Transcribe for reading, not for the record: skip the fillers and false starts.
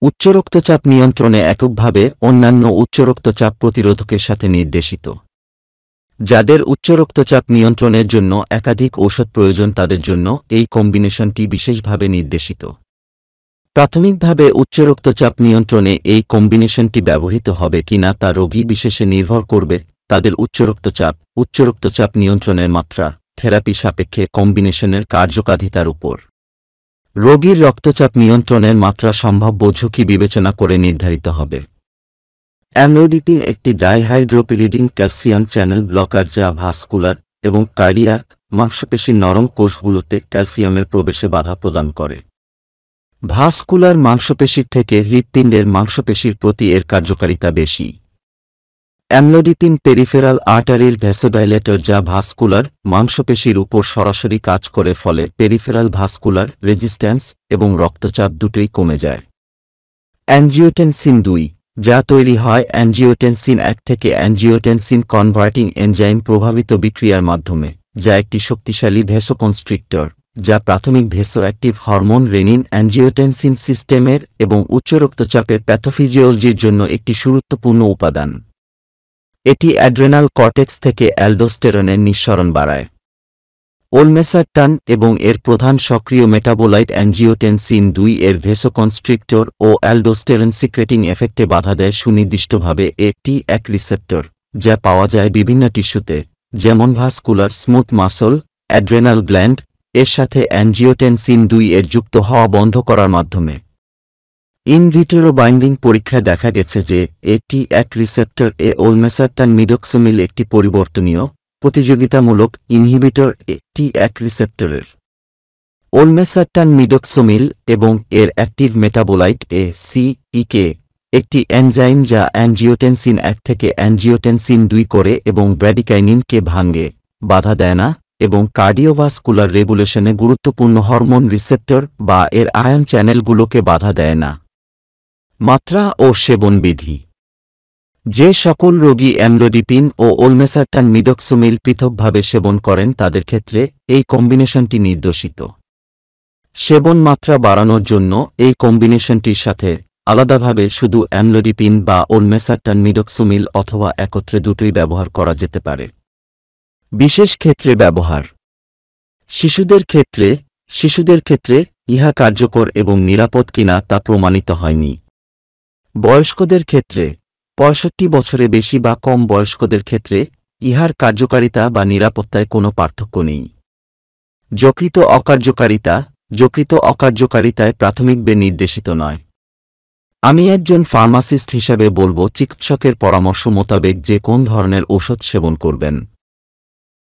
উচ্চ রক্তচাপ নিয়ন্ত্রণে এককভাবে অন্যান্য উচ্চ রক্তচাপ প্রতিরোধকের সাথে নির্দেশিত। যাদের উচ্চ রক্তচাপ নিয়ন্ত্রণের জন্য একাধিক ঔষধ প্রয়োজন তাদের জন্য এই কম্বিনেশনটি বিশেষভাবে নির্দেশিত। প্রাথমিকভাবে উচ্চ রক্তচাপ নিয়ন্ত্রণে এই কম্বিনেশনটি ব্যবহৃত হবে কিনা তা রোগী বিশেষে নির্ভর করবে তাদের উচ্চ রক্তচাপ নিয়ন্ত্রণের মাত্রা, থেরাপি সাপেক্ষে কম্বিনেশনের কার্যকারিতার উপর। রোগীর রক্তচাপ নিয়ন্ত্রণের মাত্রা সম্ভাব্য ঝুঁকি বিবেচনা করে নির্ধারিত হবে। অ্যামলোডিপিন একটি ডাইহাইড্রোপিরিডিন ক্যালসিয়াম চ্যানেল ব্লকার যা ভাস্কুলার এবং কার্ডিয়াক মাংসপেশির নরম কোষগুলোতে ক্যালসিয়ামের প্রবেশে বাধা প্রদান করে। ভাস্কুলার মাংসপেশির থেকে হৃৎপিণ্ডের মাংসপেশির প্রতি এর কার্যকারিতা বেশি। অ্যামলোডিপিন পেরিফেরাল আর্টারির ভ্যাসোডাইলেটর যা ভাস্কুলার মাংসপেশির উপর সরাসরি কাজ করে, ফলে পেরিফেরাল ভাস্কুলার রেজিস্ট্যান্স এবং রক্তচাপ দুটোই কমে যায়। অ্যানজিওটেনসিন 2 যা তৈরি হয় অ্যানজিওটেনসিন 1 থেকে অ্যানজিওটেনসিন কনভার্টিং এনজাইম প্রভাবিত বিক্রিয়ার মাধ্যমে, যা একটি শক্তিশালী ভ্যাসোকনস্ট্রিক্টর যা প্রাথমিক ভ্যাসোঅ্যাক্টিভ হরমোন রেনিন অ্যানজিওটেনসিন সিস্টেমের এবং উচ্চ রক্তচাপের প্যাথোফিজিওলজির জন্য একটি গুরুত্বপূর্ণ উপাদান। এটি অ্যাড্রেনাল কর্টেক্স থেকে অ্যালডোস্টেরনের নিঃসরণ বাড়ায়। ওলমেসারটান এবং এর প্রধান সক্রিয় মেটাবোলাইট অ্যানজিওটেনসিন 2 এর ভেসোকনস্ট্রিক্টর ও অ্যালডোস্টেরন সিক্রেটিং এফেক্টে বাধা দেয় সুনির্দিষ্টভাবে T1 রিসেপ্টর, যা পাওয়া যায় বিভিন্ন টিস্যুতে, যেমন vascular smooth muscle, adrenal gland, এর সাথে অ্যানজিওটেনসিন 2 এর যুক্ত হওয়া বন্ধ করার মাধ্যমে। ইন ভিট্রো বাইন্ডিং পরীক্ষায় দেখা গেছে যে T1 রিসেপ্টর ওলমেসারটান মিডক্সোমিল একটি পরিবর্তনীয়, প্রতিযোগিতামূলক ইনহিবিটর T1 রিসেপ্টরের। ওলমেসারটান মিডক্সোমিল এবং এর অ্যাক্টিভ মেটাবোলাইট ACEK একটি এনজাইম যা অ্যানজিওটেনসিন 1 থেকে অ্যানজিওটেনসিন 2 করে এবং ব্র্যাডিকাইনিনকে ভাঙে, বাধা দেয় না এবং কার্ডিওভাস্কুলার রেগুলেশনে গুরুত্বপূর্ণ হরমোন রিসেপ্টর বা এর আয়ন চ্যানেলগুলোকে বাধা দেয় না। মাত্রা ও সেবনবিধি। যে সকল রোগী অ্যামলোডিপিন ও ওলমেসারটান মিডক্সোমিল পৃথকভাবে সেবন করেন তাদের ক্ষেত্রে এই কম্বিনেশনটি নির্দেশিত। সেবন মাত্রা বাড়ানোর জন্য এই কম্বিনেশনটির সাথে আলাদাভাবে শুধু অ্যামলোডিপিন বা ওলমেসারটান মিডক্সোমিল অথবা একত্রে দুটোই ব্যবহার করা যেতে পারে। বিশেষ ক্ষেত্রে ব্যবহার। শিশুদের ক্ষেত্রে ইহা কার্যকর এবং নিরাপদ কিনা তা প্রমাণিত হয়নি। বয়স্কদের ক্ষেত্রে 65 বছরে বেশি বা কম বয়স্কদের ক্ষেত্রে ইহার কার্যকারিতা বা নিরাপত্তায় কোনো পার্থক্য নেই। যকৃত অকার্যকারিতায় প্রাথমিকভাবে নির্দেশিত নয়। আমি একজন ফার্মাসিস্ট হিসাবে বলবো চিকিৎসকের পরামর্শ মোতাবেক যে কোন ধরনের ঔষধ সেবন করবেন।